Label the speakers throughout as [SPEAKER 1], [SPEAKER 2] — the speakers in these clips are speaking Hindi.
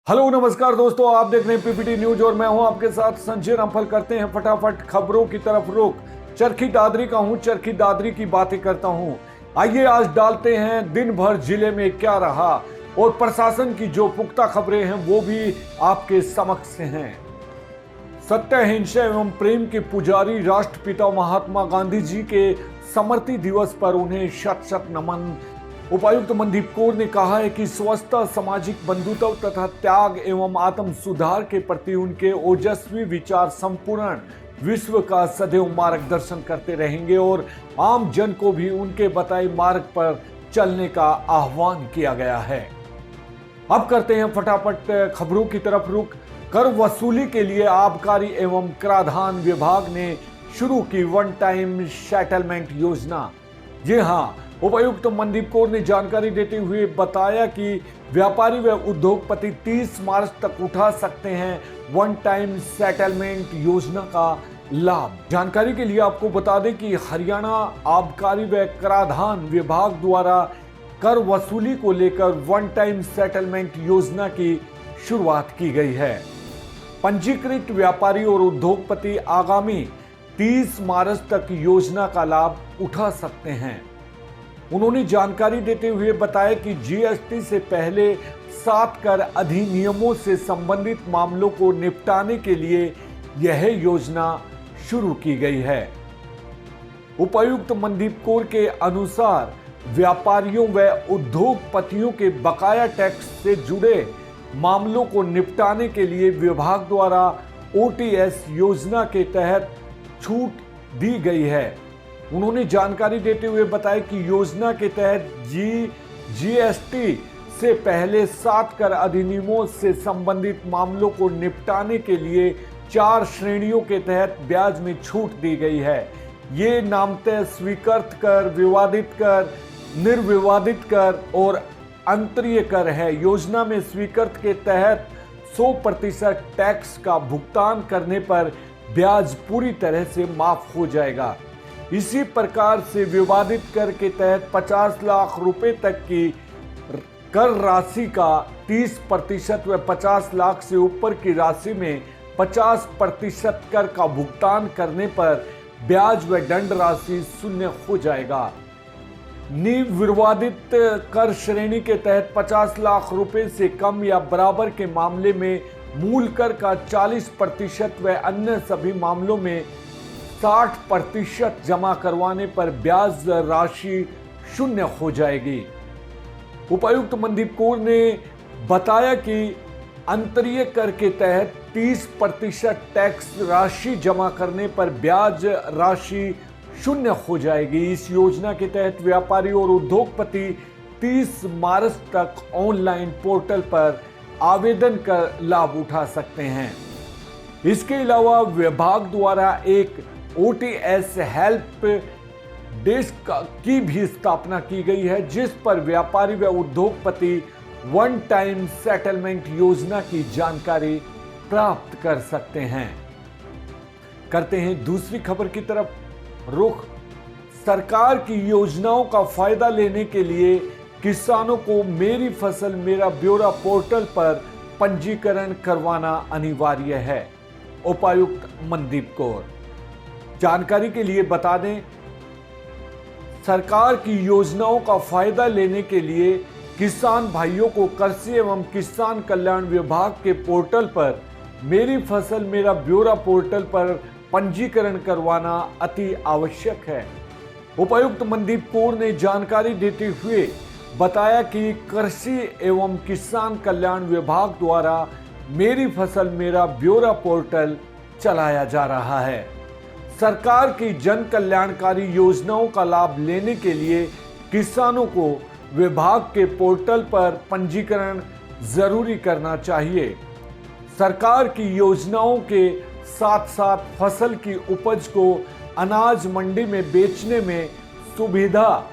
[SPEAKER 1] हेलो नमस्कार दोस्तों, आप देख रहे हैं पीपीटी न्यूज और मैं हूं आपके साथ संजय रामफल। करते हैं फटाफट खबरों की तरफ रुख। चरखी दादरी का हूं, चरखी दादरी की बातें करता हूं। आइए आज डालते हैं दिन भर जिले में क्या रहा और प्रशासन की जो पुख्ता खबरें हैं वो भी आपके समक्ष हैं। सत्य, अहिंसा एवं प्रेम के पुजारी राष्ट्रपिता महात्मा गांधी जी के स्मृति दिवस पर उन्हें शत शत नमन। उपायुक्त मनदीप कौर ने कहा है कि स्वच्छता, सामाजिक बंधुत्व तथा त्याग एवं आत्म सुधार के प्रति उनके ओजस्वी विचार संपूर्ण विश्व का सदैव मार्गदर्शन करते रहेंगे और आम जन को भी उनके बताए मार्ग पर चलने का आह्वान किया गया है। अब करते हैं फटाफट खबरों की तरफ रुख। कर वसूली के लिए आबकारी एवं कराधान विभाग ने शुरू की वन टाइम सेटलमेंट योजना। जी हां, उपायुक्त मनदीप कौर ने जानकारी देते हुए बताया कि व्यापारी व उद्योगपति 30 मार्च तक उठा सकते हैं वन टाइम सेटलमेंट योजना का लाभ। जानकारी के लिए आपको बता दें कि हरियाणा आबकारी व कराधान विभाग द्वारा कर वसूली को लेकर वन टाइम सेटलमेंट योजना की शुरुआत की गई है। पंजीकृत व्यापारी और उद्योगपति आगामी 30 मार्च तक योजना का लाभ उठा सकते हैं। उन्होंने जानकारी देते हुए बताया कि जीएसटी से पहले 7 कर अधिनियमों से संबंधित मामलों को निपटाने के लिए यह योजना शुरू की गई है। उपायुक्त मनदीप कौर के अनुसार व्यापारियों व उद्योगपतियों के बकाया टैक्स से जुड़े मामलों को निपटाने के लिए विभाग द्वारा ओटीएस योजना के तहत छूट दी गई है। उन्होंने जानकारी देते हुए बताया कि योजना के तहत जीएसटी से पहले 7 कर अधिनियमों से संबंधित मामलों को निपटाने के लिए 4 श्रेणियों के तहत ब्याज में छूट दी गई है। ये नामतः स्वीकृत कर, विवादित कर, निर्विवादित कर और अंतरीय कर है। योजना में स्वीकृत के तहत 100% टैक्स का भुगतान करने पर ब्याज पूरी तरह से माफ हो जाएगा। इसी प्रकार से विवादित कर के तहत 50 लाख रुपए तक की कर राशि का 30% व 50 लाख से ऊपर की राशि में 50% कर का भुगतान करने पर ब्याज व दंड राशि शून्य हो जाएगा। निर्विवादित कर श्रेणी के तहत 50 लाख रुपए से कम या बराबर के मामले में मूल कर का 40% व अन्य सभी मामलों में 60% जमा करवाने पर ब्याज राशि शून्य हो जाएगी। उपायुक्त मनदीप कौर ने बताया कि अंतरीय कर के तहत 30% टैक्स राशि जमा करने पर ब्याज राशि शून्य हो जाएगी। इस योजना के तहत व्यापारी और उद्योगपति 30 मार्च तक ऑनलाइन पोर्टल पर आवेदन कर लाभ उठा सकते हैं। इसके अलावा विभाग द्वारा एक ओटीएस हेल्प डेस्क की भी स्थापना की गई है, जिस पर व्यापारी व उद्योगपति वन टाइम सेटलमेंट योजना की जानकारी प्राप्त कर सकते हैं। करते हैं दूसरी खबर की तरफ रुख। सरकार की योजनाओं का फायदा लेने के लिए किसानों को मेरी फसल मेरा ब्यौरा पोर्टल पर पंजीकरण करवाना अनिवार्य है। उपायुक्त मनदीप कौर जानकारी के लिए बता दें, सरकार की योजनाओं का फायदा लेने के लिए किसान भाइयों को कृषि एवं किसान कल्याण विभाग के पोर्टल पर मेरी फसल मेरा ब्यौरा पोर्टल पर पंजीकरण करवाना अति आवश्यक है। उपायुक्त मनदीप कौर ने जानकारी देते हुए बताया कि कृषि एवं किसान कल्याण विभाग द्वारा मेरी फसल मेरा ब्यौरा पोर्टल चलाया जा रहा है। सरकार की जन कल्याणकारी योजनाओं का लाभ लेने के लिए किसानों को विभाग के पोर्टल पर पंजीकरण जरूरी करना चाहिए। सरकार की योजनाओं के साथ साथ फसल की उपज को अनाज मंडी में बेचने में सुविधा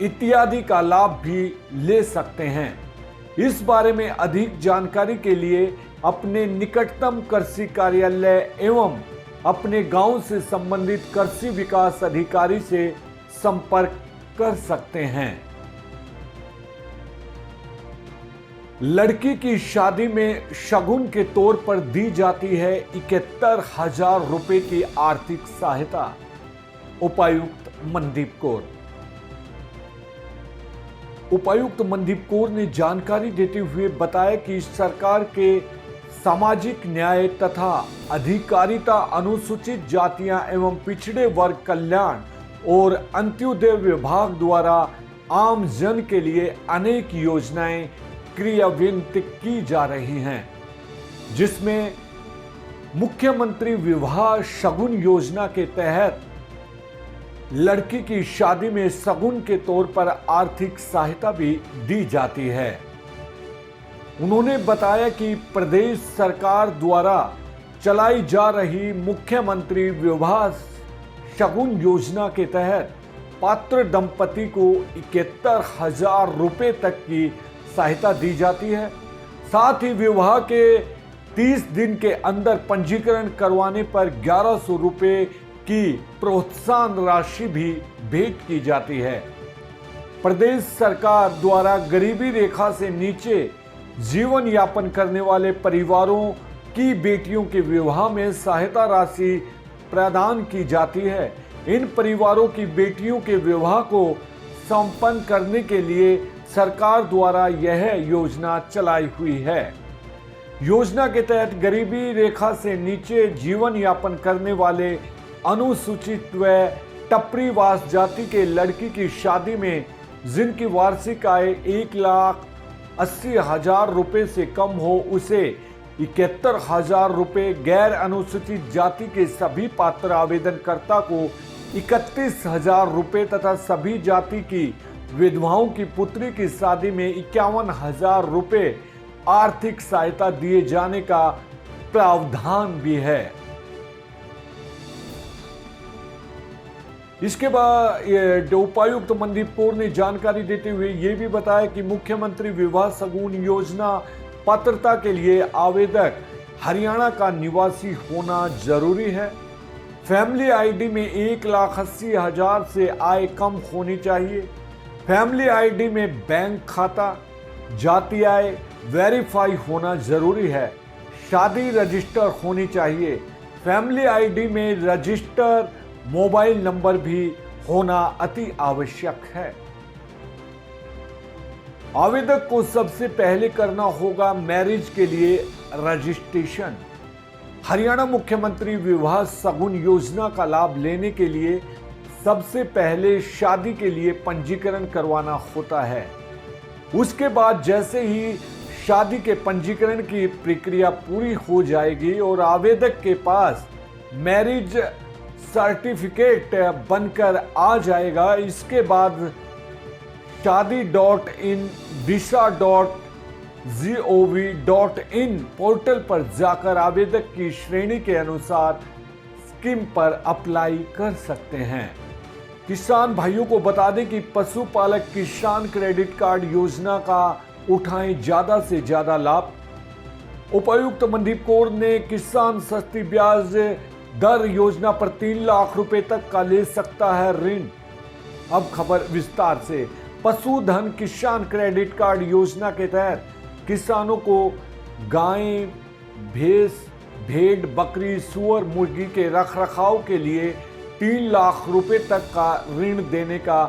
[SPEAKER 1] इत्यादि का लाभ भी ले सकते हैं। इस बारे में अधिक जानकारी के लिए अपने निकटतम कृषि कार्यालय एवं अपने गांव से संबंधित कृषि विकास अधिकारी से संपर्क कर सकते हैं। लड़की की शादी में शगुन के तौर पर दी जाती है 71,000 रुपए की आर्थिक सहायता। उपायुक्त मनदीप कौर। उपायुक्त मनदीप कौर ने जानकारी देते हुए बताया कि सरकार के सामाजिक न्याय तथा अधिकारिता, अनुसूचित जातियां एवं पिछड़े वर्ग कल्याण और अंत्योदय विभाग द्वारा आम जन के लिए अनेक योजनाएं क्रियान्वित की जा रही हैं, जिसमें मुख्यमंत्री विवाह शगुन योजना के तहत लड़की की शादी में शगुन के तौर पर आर्थिक सहायता भी दी जाती है। उन्होंने बताया कि प्रदेश सरकार द्वारा चलाई जा रही मुख्यमंत्री विवाह शगुन योजना के तहत पात्र दंपति को 71,000 रुपए तक की सहायता दी जाती है। साथ ही विवाह के 30 दिन के अंदर पंजीकरण करवाने पर 1100 रुपए की प्रोत्साहन राशि भी भेंट की जाती है। प्रदेश सरकार द्वारा गरीबी रेखा से नीचे जीवन यापन करने वाले परिवारों की बेटियों के विवाह में सहायता राशि प्रदान की जाती है। इन परिवारों की बेटियों के विवाह को संपन्न करने के लिए सरकार द्वारा यह योजना चलाई हुई है। योजना के तहत गरीबी रेखा से नीचे जीवन यापन करने वाले अनुसूचित व टपरीवास जाति के लड़की की शादी में जिनकी वार्षिक आय 1,80,000 रुपए से कम हो, उसे 71,000 रुपए, गैर अनुसूचित जाति के सभी पात्र आवेदनकर्ता को 31,000 रुपए तथा सभी जाति की विधवाओं की पुत्री की शादी में 51,000 रुपए आर्थिक सहायता दिए जाने का प्रावधान भी है। इसके बाद उपायुक्त मनदीप कौर ने जानकारी देते हुए यह भी बताया कि मुख्यमंत्री विवाह शगुन योजना पात्रता के लिए आवेदक हरियाणा का निवासी होना जरूरी है। फैमिली आईडी में 1,80,000 से आय कम होनी चाहिए। फैमिली आईडी में बैंक खाता, जाति आय वेरीफाई होना जरूरी है। शादी रजिस्टर होनी चाहिए। फैमिली आईडी में रजिस्टर मोबाइल नंबर भी होना अति आवश्यक है। आवेदक को सबसे पहले करना होगा मैरिज के लिए रजिस्ट्रेशन। हरियाणा मुख्यमंत्री विवाह शगुन योजना का लाभ लेने के लिए सबसे पहले शादी के लिए पंजीकरण करवाना होता है। उसके बाद जैसे ही शादी के पंजीकरण की प्रक्रिया पूरी हो जाएगी और आवेदक के पास मैरिज सर्टिफिकेट बनकर आ जाएगा, इसके बाद shadi.in, disha.gov.in पोर्टल पर जाकर आवेदक की श्रेणी के अनुसार स्कीम पर अप्लाई कर सकते हैं। किसान भाइयों को बता दें कि पशुपालक किसान क्रेडिट कार्ड योजना का उठाएं ज्यादा से ज्यादा लाभ। उपायुक्त मनदीप कौर ने किसान सस्ती ब्याज दर योजना पर 3 लाख रुपए तक का ले सकता है ऋण। अब खबर विस्तार से। पशुधन किसान क्रेडिट कार्ड योजना के तहत किसानों को गाय, भैंस, भेड़, बकरी, सुअर, मुर्गी के रखरखाव के लिए 3 लाख रुपए तक का ऋण देने का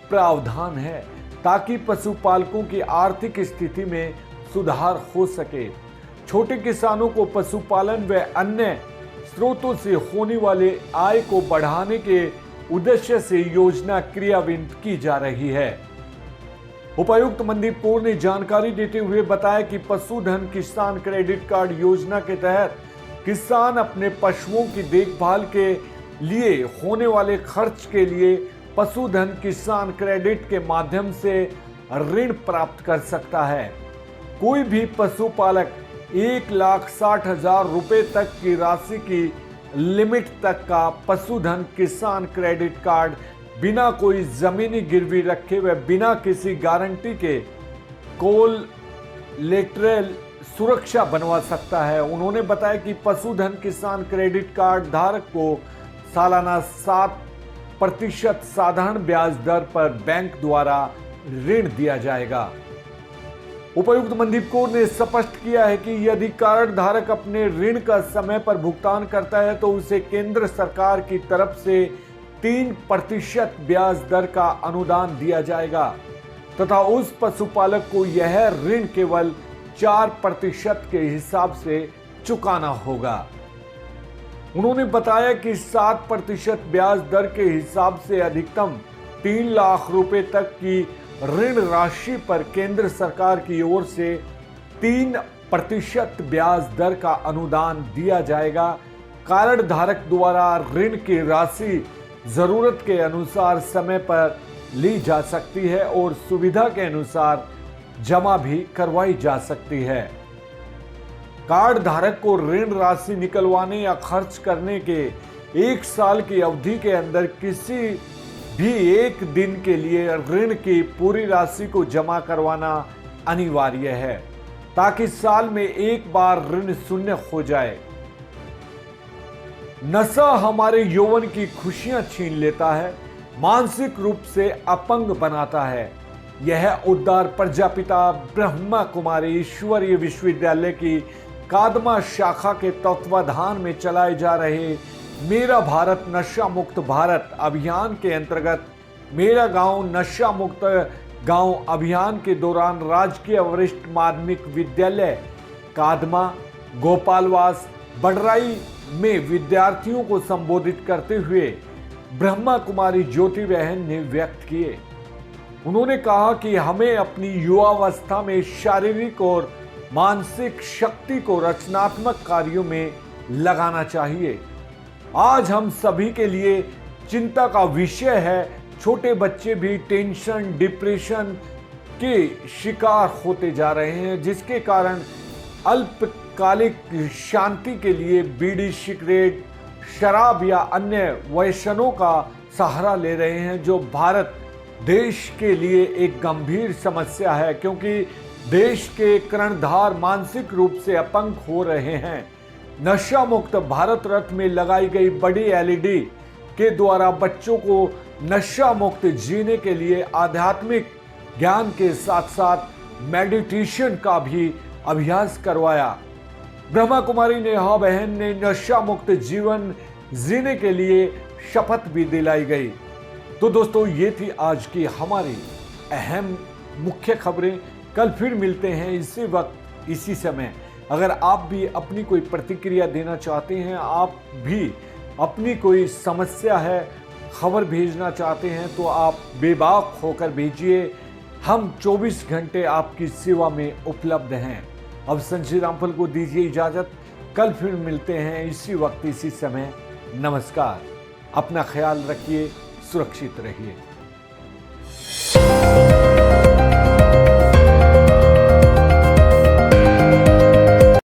[SPEAKER 1] प्रावधान है, ताकि पशुपालकों की आर्थिक स्थिति में सुधार हो सके। छोटे किसानों को पशुपालन व अन्य स्रोतों से होने वाले आय को बढ़ाने के उद्देश्य से योजना क्रियान्वित की जा रही है। उपायुक्त मनदीप कौर ने जानकारी देते हुए बताया कि पशुधन किसान क्रेडिट कार्ड योजना के तहत किसान अपने पशुओं की देखभाल के लिए होने वाले खर्च के लिए पशुधन किसान क्रेडिट के माध्यम से ऋण प्राप्त कर सकता है। कोई भी पशुपालक 1,60,000 रुपए तक की राशि की लिमिट तक का पशुधन किसान क्रेडिट कार्ड बिना कोई जमीनी गिरवी रखे व बिना किसी गारंटी के कोलैटरल सुरक्षा बनवा सकता है। उन्होंने बताया कि पशुधन किसान क्रेडिट कार्ड धारक को सालाना 7% साधारण ब्याज दर पर बैंक द्वारा ऋण दिया जाएगा। उपायुक्त मनदीप कौर ने स्पष्ट किया है कि यदि कार्ड धारक अपने ऋण का समय पर भुगतान करता है तो उसे केंद्र सरकार की तरफ से 3% ब्याज दर का अनुदान दिया जाएगा तथा उस पशुपालक को यह ऋण केवल 4% के हिसाब से चुकाना होगा। उन्होंने बताया कि 7% ब्याज दर के हिसाब से अधिकतम 3 लाख रुपए तक की ऋण राशि पर केंद्र सरकार की ओर से 3% ब्याज दर का अनुदान दिया जाएगा। कार्ड धारक द्वारा ऋण की राशि जरूरत के अनुसार समय पर ली जा सकती है और सुविधा के अनुसार जमा भी करवाई जा सकती है। कार्ड धारक को ऋण राशि निकलवाने या खर्च करने के 1 साल की अवधि के अंदर किसी भी एक दिन के लिए ऋण की पूरी राशि को जमा करवाना अनिवार्य है ताकि साल में एक बार ऋण शून्य हो जाए। नशा हमारे यौवन की खुशियां छीन लेता है, मानसिक रूप से अपंग बनाता है। यह उद्धार प्रजापिता ब्रह्मा कुमारी ईश्वरीय विश्वविद्यालय की कादमा शाखा के तत्वाधान में चलाए जा रहे मेरा भारत नशा मुक्त भारत अभियान के अंतर्गत मेरा गांव नशा मुक्त गांव अभियान के दौरान राजकीय वरिष्ठ माध्यमिक विद्यालय कादमा गोपालवास बडराई में विद्यार्थियों को संबोधित करते हुए ब्रह्मा कुमारी ज्योति बहन ने व्यक्त किए। उन्होंने कहा कि हमें अपनी युवावस्था में शारीरिक और मानसिक शक्ति को रचनात्मक कार्यों में लगाना चाहिए। आज हम सभी के लिए चिंता का विषय है, छोटे बच्चे भी टेंशन डिप्रेशन के शिकार होते जा रहे हैं, जिसके कारण अल्पकालिक शांति के लिए बीड़ी सिगरेट शराब या अन्य व्यसनों का सहारा ले रहे हैं, जो भारत देश के लिए एक गंभीर समस्या है क्योंकि देश के कर्णधार मानसिक रूप से अपंग हो रहे हैं। नशा मुक्त भारत रथ में लगाई गई बड़ी एलईडी के द्वारा बच्चों को नशा मुक्त जीने के लिए आध्यात्मिक ज्ञान के साथ साथ मेडिटेशन का भी अभ्यास करवाया। ब्रह्मा कुमारी नेहा बहन ने नशा मुक्त जीवन जीने के लिए शपथ भी दिलाई गई। तो दोस्तों, ये थी आज की हमारी अहम मुख्य खबरें। कल फिर मिलते हैं इसी वक्त इसी समय। अगर आप भी अपनी कोई प्रतिक्रिया देना चाहते हैं, आप भी अपनी कोई समस्या है खबर भेजना चाहते हैं, तो आप बेबाक होकर भेजिए। हम 24 घंटे आपकी सेवा में उपलब्ध हैं। अब संजय रामफल को दीजिए इजाजत। कल फिर मिलते हैं इसी वक्त इसी समय। नमस्कार। अपना ख्याल रखिए, सुरक्षित रहिए।